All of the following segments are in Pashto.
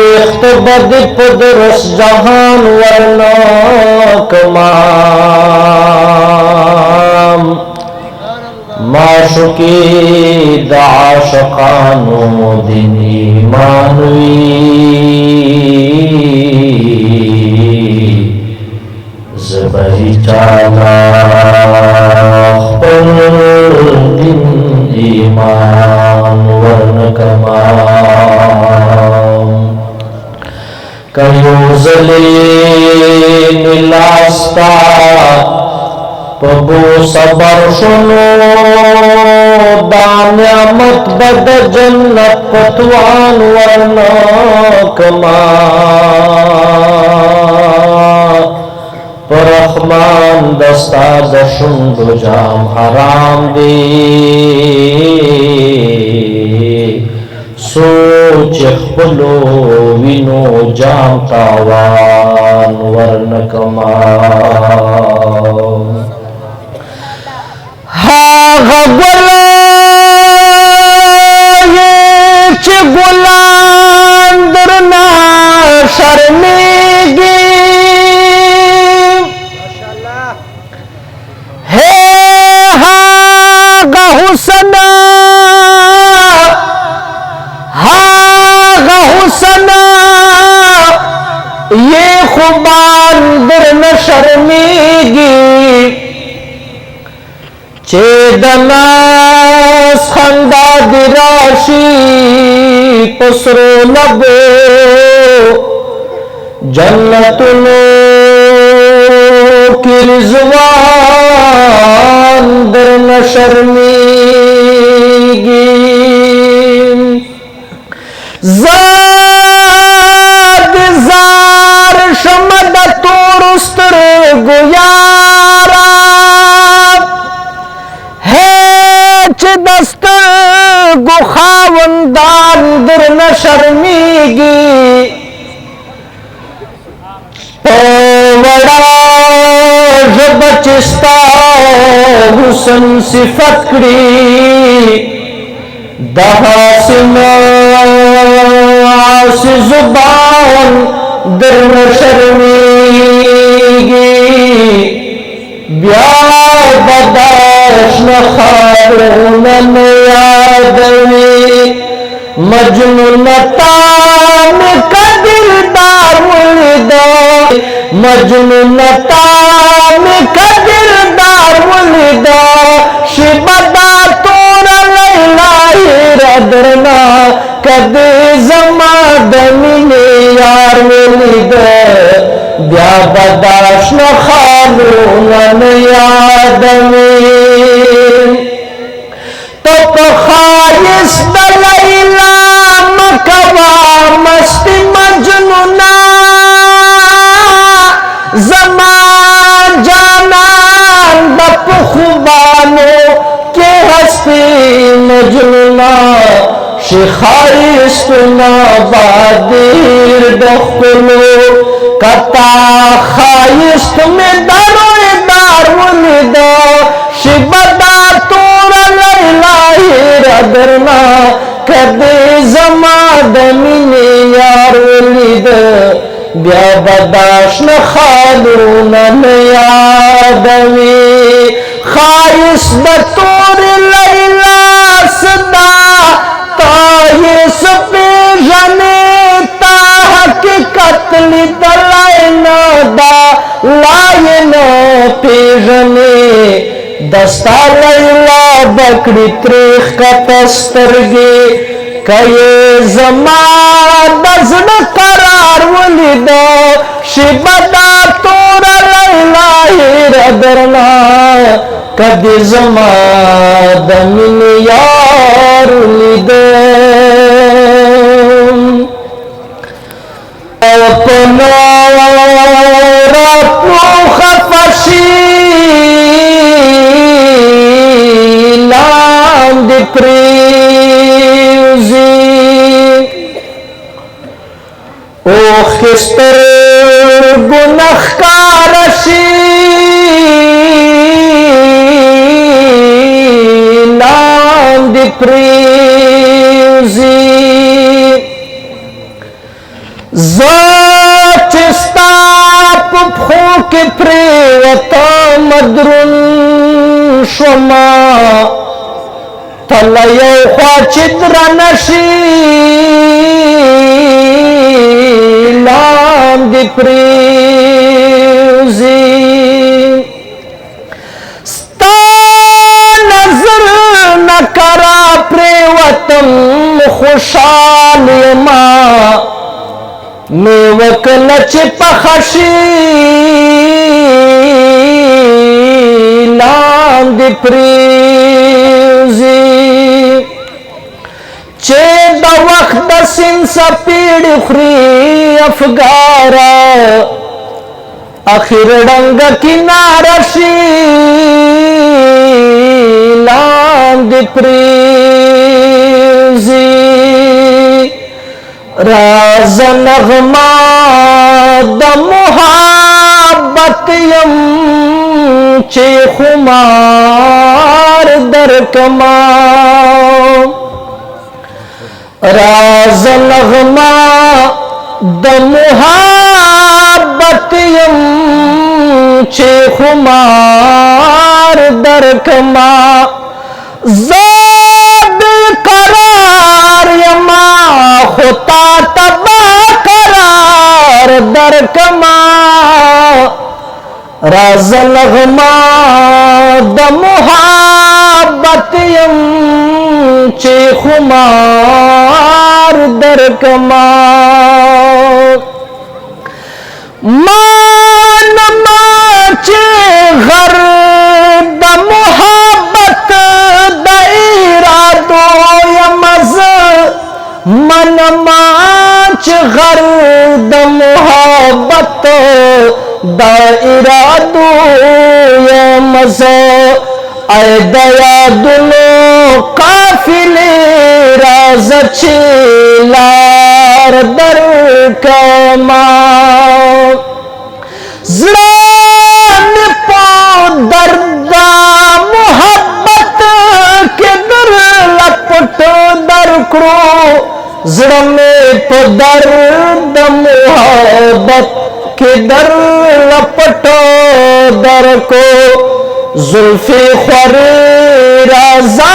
ریخت بد پدرس جهان ورناکمام معشوقی د عاشقانو دین ایمان وی زبهی چالا خپل دین ایمان ورنکمام کیو زلی ملاستا پبو صبر شنو دا نعمت بد جنت پتوان ورنکما پرحمان دستا دشند جام حرام دی سوچ خپلو وینو جام تاوان ورنکما هاغه ګلای چې ګلان درنا شرمېږي ہے هاغه حسن یہ خوبان درنا شرمېږي چه دناس خندا دی راشی پسرو لبو جنتونو کی رضوان درنا شرمېږي زاد زار شمد تور سترګو یارا چې دسترګو خاوندان درنه شرمېږي په وړه ژبه چې ستا حسن صفت کړي د حاسي زبان درنه شرمېږي بیا بداشن خارونن یادوی مجنون تام کدردار ولدا مجنون تام کدردار ولدا شبدا تور لیلا ردرنا کد زما دمین یار ولدا بیا بداشن خارونن یادوی تو پخایس دلیلا مکوا مستی مجنونا زمان جانان دپ خوبانو کے ہستی مجنونا شخایستنا بادیر دختلو کتا خایست میں دروی دار ولدا شبدا تور لیلا ردرنا کدی زما دمین یار ولدا بیا بداشن خالونن یادوی خایست تور لیلا صدا تایس پیژنی تا حقیقت لیدلائنا دا لائنا پیژنی دستا لیلا بکڑی تریخ کا تسترگی کئی زمان دزن قرار ولیدا شبدا تورا لیلا ردرنا کدی زمان دمین یار ولیدا اپنا رپو خفشی لاند پریوزی اوخ کستر گنخکارشی لاند پریوزی चस्ता पो के प्रेवत मद्रुन शमा तलयो ख्वा चिद्रा नशी लाम दी प्रेवजी स्ता नजर न करा प्रेवतम खुशाल मा मेवक नच पखशी लांद प्रीजी चे द वक्त सिन सपीड़ फ्री अफगारा आखिर डंग किनारशी लांद प्रीजी राज नगमा द मुहाबत यम चे खुमार दर कमा राज नगमा द मुहाबत यम चे खुमार दर कमा करार यमा होता तबा करार दर कमा राज नगमा द मुहाबत यम चे खुमार दर कमा मान माचे घर द मुहाबत दायरा दो यमज मन माच घर द मुहाबत दायरा दो यमज आय दया दुनो काफिले राज चिलार दर कमा ज़रान पो दर्दा मोहब्बत के दर लपट दर करो ज़रा में पो दर्द मोहब्बत के दर लपट दर को जुल्फे ख्वारे राजा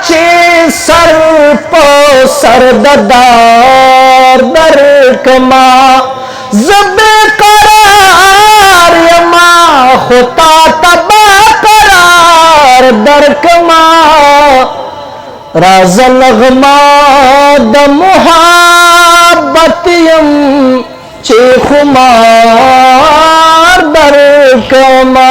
चे सर पो सरदार दर कमा जबे करार यमा होता तबा करार दर कमा राज नगमा द मुहाबत यम चे खुमार दर कमा